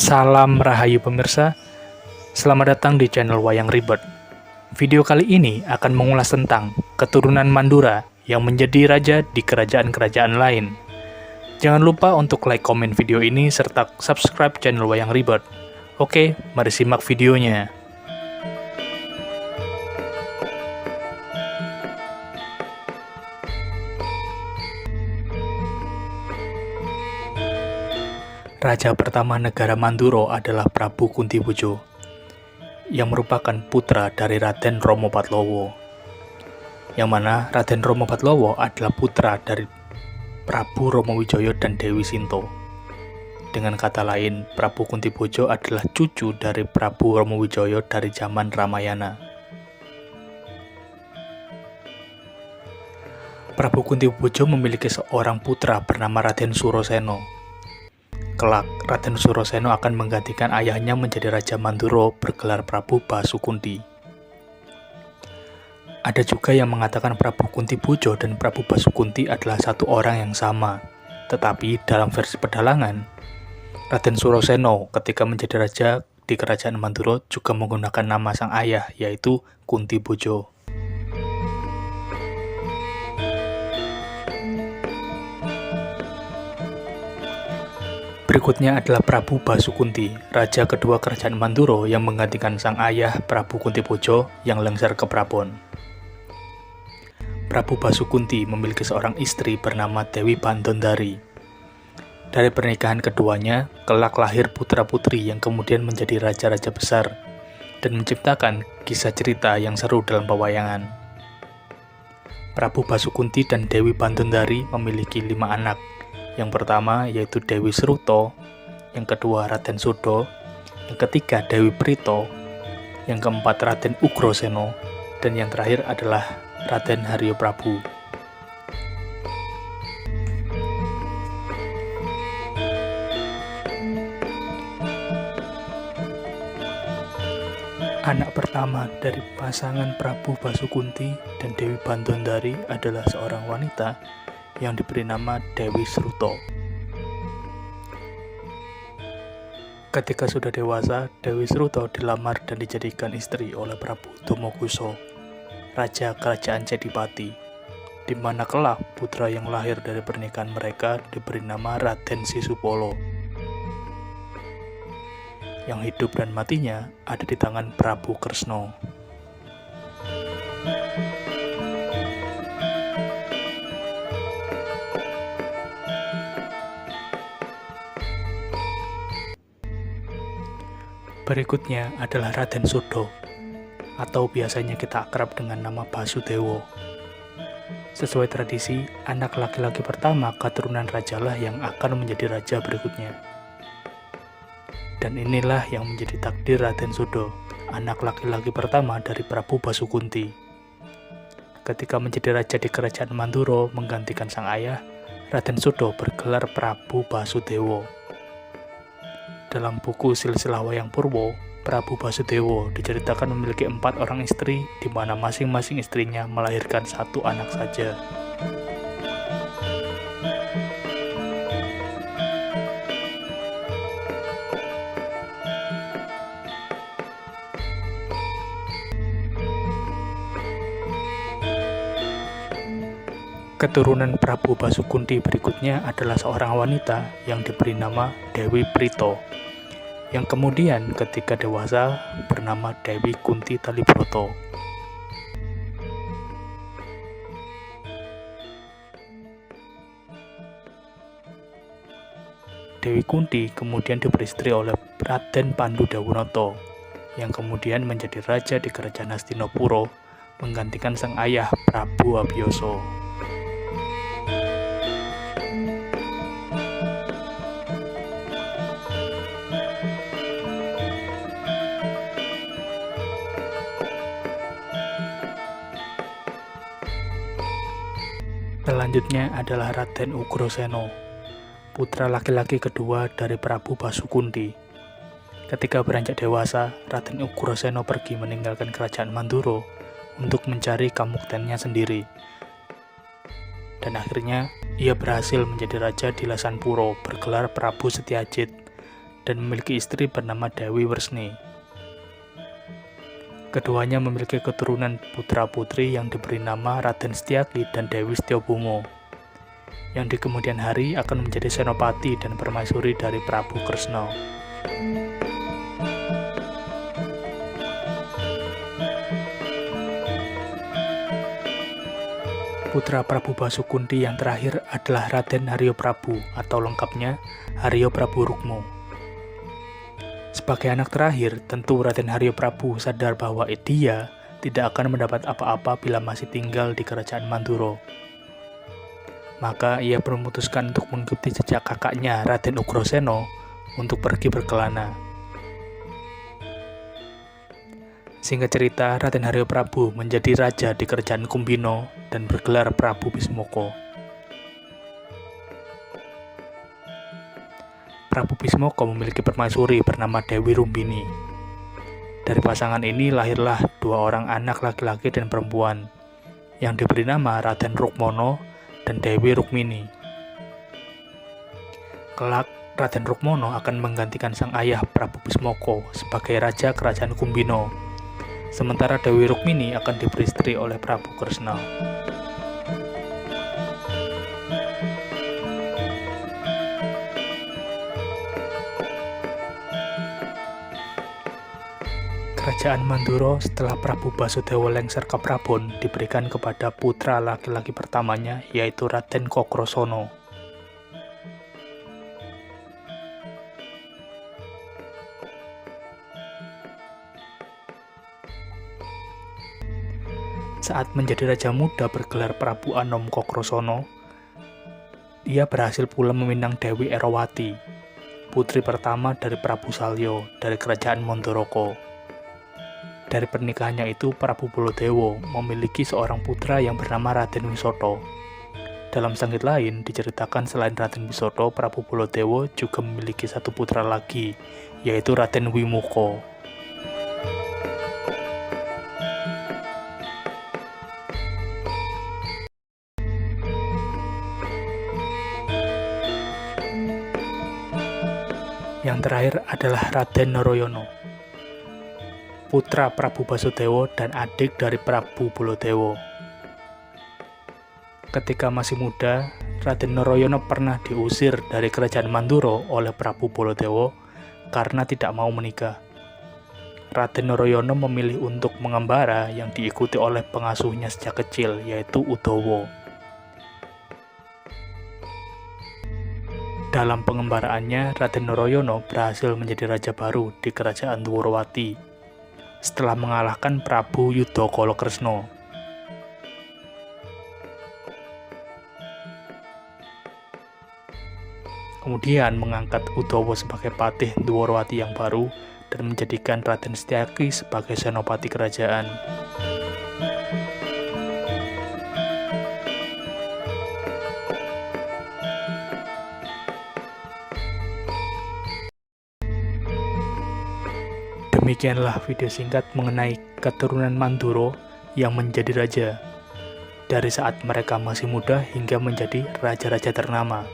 Salam Rahayu pemirsa, selamat datang di channel Wayang Ribet. Video kali ini akan mengulas tentang keturunan Mandura yang menjadi raja di kerajaan-kerajaan lain. Jangan lupa untuk like, komen video ini, serta subscribe channel Wayang Ribet. Oke, mari simak videonya. Raja pertama negara Mandura adalah Prabu Kuntiboja, yang merupakan putra dari Raden Rama Patlawa. Yang mana Raden Rama Patlawa adalah putra dari Prabu Ramawijaya dan Dewi Sinta. Dengan kata lain, Prabu Kuntiboja adalah cucu dari Prabu Ramawijaya dari zaman Ramayana. Prabu Kuntiboja memiliki seorang putra bernama Raden Surasena. Kelak, Raden Surasena akan menggantikan ayahnya menjadi Raja Mandura bergelar Prabu Basukunti. Ada juga yang mengatakan Prabu Kuntiboja dan Prabu Basukunti adalah satu orang yang sama. Tetapi dalam versi pedalangan, Raden Surasena ketika menjadi raja di kerajaan Mandura juga menggunakan nama sang ayah, yaitu Kuntiboja. Berikutnya adalah Prabu Basukunti, raja kedua kerajaan Mandura yang menggantikan sang ayah Prabu Kuntiboja yang lengser ke Prabon. Prabu Basukunti memiliki seorang istri bernama Dewi Bandondari. Dari pernikahan keduanya, kelak lahir putra-putri yang kemudian menjadi raja-raja besar dan menciptakan kisah cerita yang seru dalam pewayangan. Prabu Basukunti dan Dewi Bandondari memiliki 5 anak. Yang pertama yaitu Dewi Sruta, yang kedua Raden Soda, yang ketiga Dewi Prita, yang keempat Raden Ugrasena, dan yang terakhir adalah Raden Haryo Prabu. Anak pertama dari pasangan Prabu Basukunti dan Dewi Bandondari adalah seorang wanita yang diberi nama Dewi Sruta. Ketika sudah dewasa, Dewi Sruta dilamar dan dijadikan istri oleh Prabu Damakusa, Raja Kerajaan Cedipati, di mana kelak putra yang lahir dari pernikahan mereka diberi nama Raden Sisupala, yang hidup dan matinya ada di tangan Prabu Kresna. Berikutnya adalah Raden Soda, atau biasanya kita akrab dengan nama Basudewa. Sesuai tradisi, anak laki-laki pertama keturunan rajalah yang akan menjadi raja berikutnya. Dan inilah yang menjadi takdir Raden Soda, anak laki-laki pertama dari Prabu Basukunti. Ketika menjadi raja di kerajaan Mandura menggantikan sang ayah, Raden Soda bergelar Prabu Basudewa. Dalam buku Silsilah Wayang Purwo, Prabu Basudewa diceritakan memiliki 4 orang istri, di mana masing-masing istrinya melahirkan 1 anak saja. Keturunan Prabu Basukunti berikutnya adalah seorang wanita yang diberi nama Dewi Prita, yang kemudian ketika dewasa bernama Dewi Kunti Talibrata. Dewi Kunti kemudian diperistri oleh Raden Pandudawinata, yang kemudian menjadi raja di kerajaan Hastinapura menggantikan sang ayah Prabu Abiyasa. Selanjutnya adalah Raden Ugrasena, putra laki-laki kedua dari Prabu Basukunti. Ketika beranjak dewasa, Raden Ugrasena pergi meninggalkan kerajaan Mandura untuk mencari kamuktennya sendiri. Dan akhirnya ia berhasil menjadi raja di Lasanpura bergelar Prabu Setyajid dan memiliki istri bernama Dewi Wresni. Keduanya memiliki keturunan putra-putri yang diberi nama Raden Setyaki dan Dewi Setyabuma, yang di kemudian hari akan menjadi senopati dan permaisuri dari Prabu Kresna. Putra Prabu Basukunti yang terakhir adalah Raden Haryo Prabu atau lengkapnya Haryo Prabu Rukmo. Sebagai anak terakhir, tentu Raden Haryo Prabu sadar bahwa dia tidak akan mendapat apa-apa bila masih tinggal di kerajaan Mandura. Maka ia memutuskan untuk mengikuti jejak kakaknya Raden Ugrasena untuk pergi berkelana. Singkat cerita, Raden Haryo Prabu menjadi raja di kerajaan Kumbina dan bergelar Prabu Bismaka. Prabu Bismaka memiliki permaisuri bernama Dewi Rumbini. Dari pasangan ini lahirlah dua orang anak laki-laki dan perempuan yang diberi nama Raden Rukmono dan Dewi Rukmini. Kelak, Raden Rukmono akan menggantikan sang ayah Prabu Bismaka sebagai raja kerajaan Kumbina. Sementara Dewi Rukmini akan diperistri oleh Prabu Kresna. Kerajaan Mandura setelah Prabu Basudewa lengser ke Prabon diberikan kepada putra laki-laki pertamanya, yaitu Raden Kokrasana. Saat menjadi raja muda bergelar Prabu Anom Kokrasana, ia berhasil pula meminang Dewi Erowati, putri pertama dari Prabu Salya dari kerajaan Mandaraka. Dari pernikahannya itu, Prabu Baladewa memiliki seorang putra yang bernama Raden Wisata. Dalam sangit lain, diceritakan selain Raden Wisata, Prabu Baladewa juga memiliki satu putra lagi, yaitu Raden Wimuka. Yang terakhir adalah Raden Narayana, putra Prabu Basudewa dan adik dari Prabu Baladewa. Ketika masih muda, Raden Narayana pernah diusir dari kerajaan Mandura oleh Prabu Baladewa karena tidak mau menikah. Raden Narayana memilih untuk mengembara yang diikuti oleh pengasuhnya sejak kecil, yaitu Udawa. Dalam pengembaraannya, Raden Narayana berhasil menjadi raja baru di kerajaan Dwarawati setelah mengalahkan Prabu Yudakala Kresna. Kemudian mengangkat Udawa sebagai patih Dwarawati yang baru dan menjadikan Raden Setyaki sebagai senopati kerajaan. Demikianlah video singkat mengenai keturunan Mandura yang menjadi raja, dari saat mereka masih muda hingga menjadi raja-raja ternama.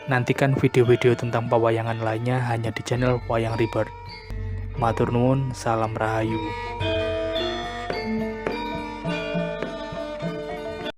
Nantikan video-video tentang pewayangan lainnya hanya di channel Wayang Rebirth. Matur nuwun, salam rahayu.